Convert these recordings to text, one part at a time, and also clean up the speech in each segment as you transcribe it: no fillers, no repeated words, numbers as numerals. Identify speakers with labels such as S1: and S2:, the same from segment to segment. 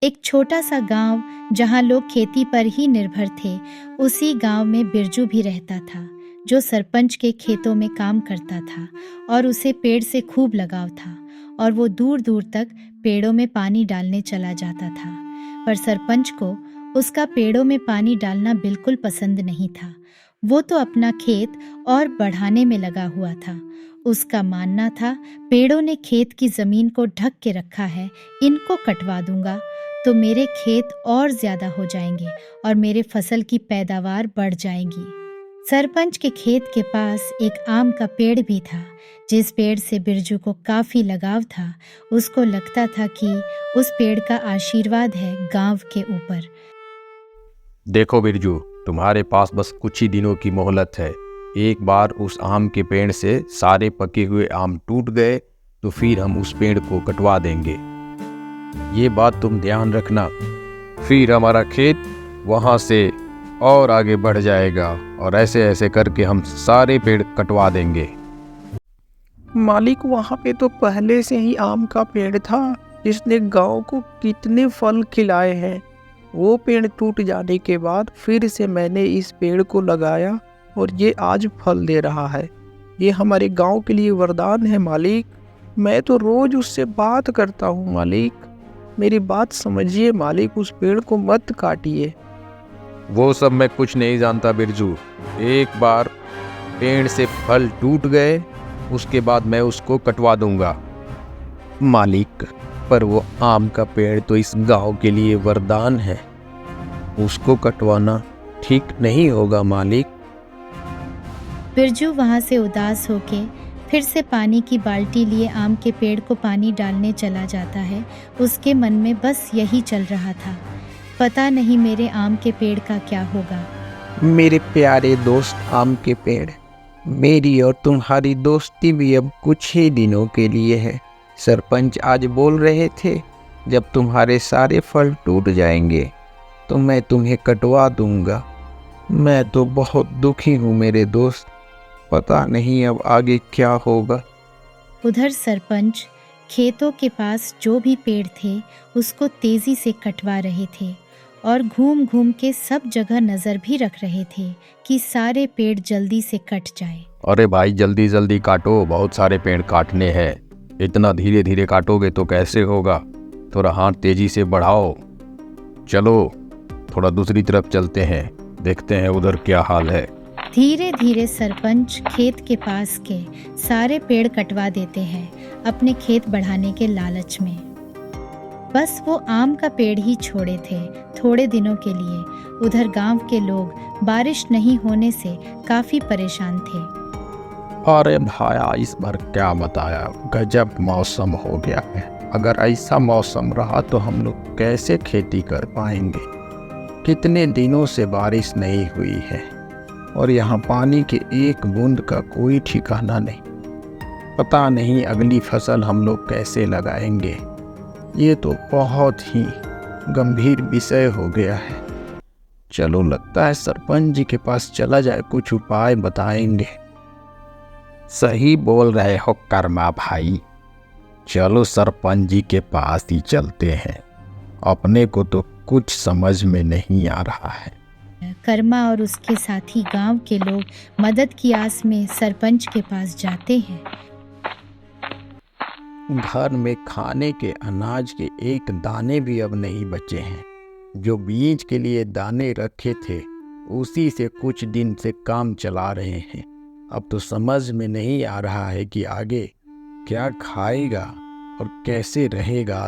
S1: एक छोटा सा गांव जहां लोग खेती पर ही निर्भर थे, उसी गांव में बिरजू भी रहता था, जो सरपंच के खेतों में काम करता था और उसे पेड़ से खूब लगाव था और वो दूर दूर तक पेड़ों में पानी डालने चला जाता था। पर सरपंच को उसका पेड़ों में पानी डालना बिल्कुल पसंद नहीं था। वो तो अपना खेत और बढ़ाने में लगा हुआ था। उसका मानना था, पेड़ों ने खेत की जमीन को ढक के रखा है, इनको कटवा दूंगा तो मेरे खेत और ज्यादा हो जाएंगे और मेरे फसल की पैदावार बढ़ जाएगी। सरपंच के खेत के पास एक आम का पेड़ भी था, जिस पेड़ से बिरजू को काफी लगाव था। उसको लगता था कि उस पेड़ का आशीर्वाद है गांव के ऊपर।
S2: देखो बिरजू, तुम्हारे पास बस कुछ ही दिनों की मोहलत है। एक बार उस आम के पेड़ से सारे पके हुए आम टूट गए तो फिर हम उस पेड़ को कटवा देंगे। ये बात तुम ध्यान रखना। फिर हमारा खेत वहाँ से और आगे बढ़ जाएगा और ऐसे ऐसे करके हम सारे पेड़ कटवा देंगे।
S3: मालिक, वहाँ पे तो पहले से ही आम का पेड़ था जिसने गांव को कितने फल खिलाए हैं। वो पेड़ टूट जाने के बाद फिर से मैंने इस पेड़ को लगाया और ये आज फल दे रहा है। ये हमारे गांव के लिए वरदान है मालिक। मैं तो रोज उससे बात करता हूँ मालिक। मेरी बात समझिए मालिक, उस पेड़ को मत काटिए।
S2: वो सब मैं कुछ नहीं जानता बिरजू। एक बार पेड़ से फल टूट गए, उसके बाद मैं उसको कटवा दूंगा।
S4: मालिक, पर वो आम का पेड़ तो इस गांव के लिए वरदान है, उसको कटवाना ठीक नहीं होगा मालिक।
S1: बिरजू वहां से उदास होके फिर से पानी की बाल्टी लिए आम के पेड़ को पानी डालने चला जाता है। उसके मन में बस यही चल रहा था, पता नहीं मेरे आम के पेड़ का क्या होगा।
S4: मेरे प्यारे दोस्त आम के पेड़, मेरी और तुम्हारी दोस्ती भी अब कुछ ही दिनों के लिए है। सरपंच आज बोल रहे थे, जब तुम्हारे सारे फल टूट जाएंगे तो मैं तुम्हें कटवा दूंगा। मैं तो बहुत दुखी हूँ मेरे दोस्त, पता नहीं अब आगे क्या होगा।
S1: उधर सरपंच खेतों के पास जो भी पेड़ थे उसको तेजी से कटवा रहे थे और घूम घूम के सब जगह नजर भी रख रहे थे कि सारे पेड़ जल्दी से कट जाए।
S2: अरे भाई, जल्दी जल्दी काटो, बहुत सारे पेड़ काटने हैं। इतना धीरे धीरे काटोगे तो कैसे होगा? थोड़ा हाथ तेजी से बढ़ाओ। चलो थोड़ा दूसरी तरफ चलते हैं, देखते हैं उधर क्या हाल है।
S1: धीरे धीरे सरपंच खेत के पास के सारे पेड़ कटवा देते हैं अपने खेत बढ़ाने के लालच में। बस वो आम का पेड़ ही छोड़े थे थोड़े दिनों के लिए। उधर गांव के लोग बारिश नहीं होने से काफी परेशान थे।
S4: अरे भाया, इस बार क्या बताया, गजब मौसम हो गया है। अगर ऐसा मौसम रहा तो हम लोग कैसे खेती कर पाएंगे? कितने दिनों से बारिश नहीं हुई है और यहाँ पानी के एक बूंद का कोई ठिकाना नहीं। पता नहीं अगली फसल हम लोग कैसे लगाएंगे। ये तो बहुत ही गंभीर विषय हो गया है। चलो, लगता है सरपंच जी के पास चला जाए, कुछ उपाय बताएंगे।
S2: सही बोल रहे हो कर्मा भाई, चलो सरपंच जी के पास ही चलते हैं। अपने को तो कुछ समझ में नहीं आ रहा है।
S1: कर्मा और उसके साथी गांव के लोग मदद की आस में सरपंच के पास जाते हैं।
S4: घर में खाने के अनाज के एक दाने भी अब नहीं बचे हैं। जो बीज के लिए दाने रखे थे उसी से कुछ दिन से काम चला रहे हैं। अब तो समझ में नहीं आ रहा है कि आगे क्या खाएगा और कैसे रहेगा।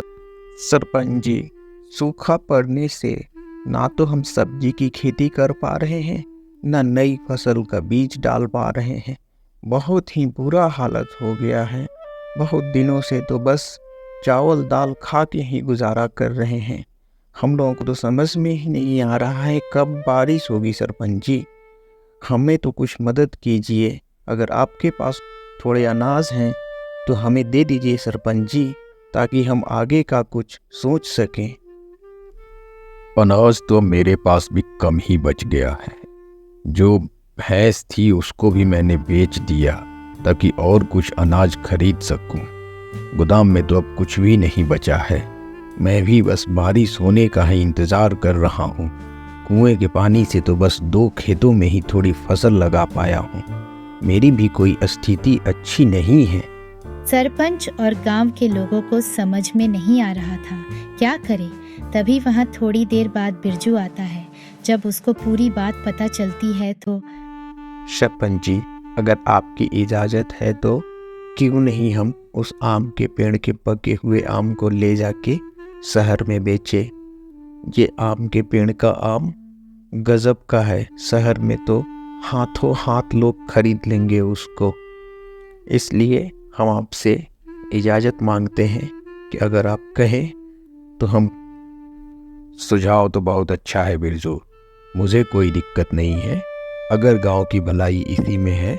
S4: सरपंच जी, सूखा पड़ने से ना तो हम सब्जी की खेती कर पा रहे हैं, ना नई फसल का बीज डाल पा रहे हैं। बहुत ही बुरा हालत हो गया है। बहुत दिनों से तो बस चावल दाल खा के ही गुजारा कर रहे हैं। हम लोगों को तो समझ में ही नहीं आ रहा है कब बारिश होगी। सरपंच जी, हमें तो कुछ मदद कीजिए। अगर आपके पास थोड़े अनाज हैं तो हमें दे दीजिए सरपंच जी, ताकि हम आगे का कुछ सोच सकें।
S2: अनाज तो मेरे पास भी कम ही बच गया है। जो भैंस थी उसको भी मैंने बेच दिया ताकि और कुछ अनाज खरीद सकूं। गोदाम में तो अब कुछ भी नहीं बचा है।
S4: मैं भी बस बारिश होने का ही इंतज़ार कर रहा हूँ। कुएं के पानी से तो बस 2 खेतों में ही थोड़ी फसल लगा पाया हूँ। मेरी भी कोई स्थिति अच्छी नहीं है।
S1: सरपंच और गांव के लोगों को समझ में नहीं आ रहा था क्या करे। तभी वहां थोड़ी देर बाद बिरजू आता है। जब उसको पूरी बात पता चलती है तो
S4: सरपंच जी, अगर आपकी इजाज़त है तो क्यों नहीं हम उस आम के पेड़ के पके हुए आम को ले जाके शहर में बेचे। ये आम के पेड़ का आम गजब का है। शहर में तो हाथों हाथ लोग खरीद लेंगे उसको। इसलिए हम आपसे इजाज़त मांगते हैं कि अगर आप कहें तो हम।
S2: सुझाव तो बहुत अच्छा है बिरजू, मुझे कोई दिक्कत नहीं है। अगर गांव की भलाई इसी में है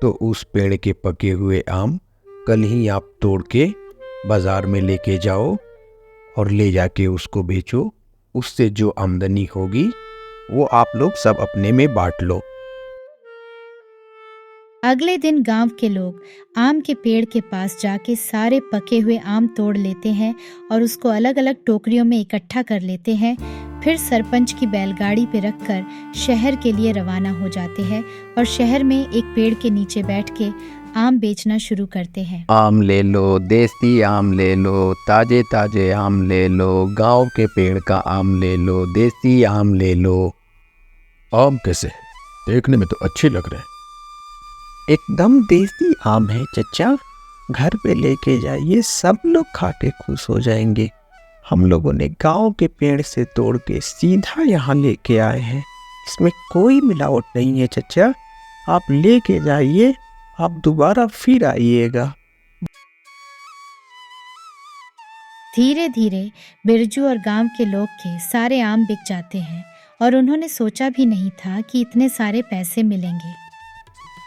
S2: तो उस पेड़ के पके हुए आम कल ही आप तोड़ के बाज़ार में लेके जाओ और ले जाके उसको बेचो। उससे जो आमदनी होगी वो आप लोग सब अपने में बांट लो।
S1: अगले दिन गांव के लोग आम के पेड़ के पास जाके सारे पके हुए आम तोड़ लेते हैं और उसको अलग अलग टोकरियों में इकट्ठा कर लेते हैं। फिर सरपंच की बैलगाड़ी पे रखकर शहर के लिए रवाना हो जाते हैं और शहर में एक पेड़ के नीचे बैठ के आम बेचना शुरू करते हैं।
S4: आम ले लो, देसी आम ले लो, ताजे ताजे आम ले लो, गांव के पेड़ का आम ले लो, देसी आम ले लो।
S2: आम कैसे? देखने में तो अच्छे लग रहे हैं।
S3: एकदम देसी आम है चचा, घर पे लेके जाइए, सब लोग खा के खुश हो जाएंगे। हम लोगों ने गांव के पेड़ से तोड़ के सीधा यहाँ लेके आए हैं। इसमें कोई मिलावट नहीं है चचा, आप लेके जाइए, आप दोबारा फिर आइएगा।
S1: धीरे धीरे बिरजू और गांव के लोग के सारे आम बिक जाते हैं और उन्होंने सोचा भी नहीं था कि इतने सारे पैसे मिलेंगे।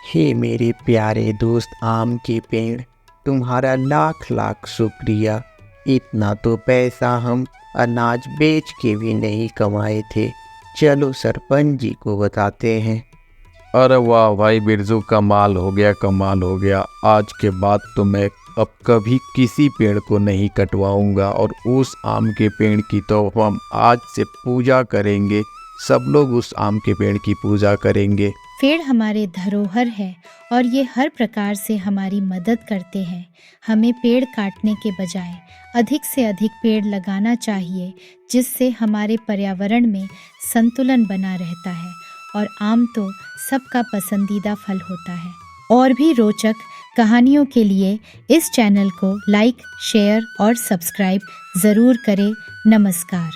S3: हे मेरे प्यारे दोस्त आम के पेड़, तुम्हारा लाख लाख शुक्रिया। इतना तो पैसा हम अनाज बेच के भी नहीं कमाए थे। चलो सरपंच जी को बताते हैं।
S2: अरे वाह भाई बिरजू, कमाल हो गया, कमाल हो गया। आज के बाद तो मैं अब कभी किसी पेड़ को नहीं कटवाऊंगा और उस आम के पेड़ की तो हम आज से पूजा करेंगे। सब लोग उस आम के पेड़ की पूजा करेंगे।
S1: पेड़ हमारे धरोहर है और ये हर प्रकार से हमारी मदद करते हैं। हमें पेड़ काटने के बजाय अधिक से अधिक पेड़ लगाना चाहिए, जिससे हमारे पर्यावरण में संतुलन बना रहता है और आम तो सबका पसंदीदा फल होता है। और भी रोचक कहानियों के लिए इस चैनल को लाइक, शेयर और सब्सक्राइब ज़रूर करें। नमस्कार।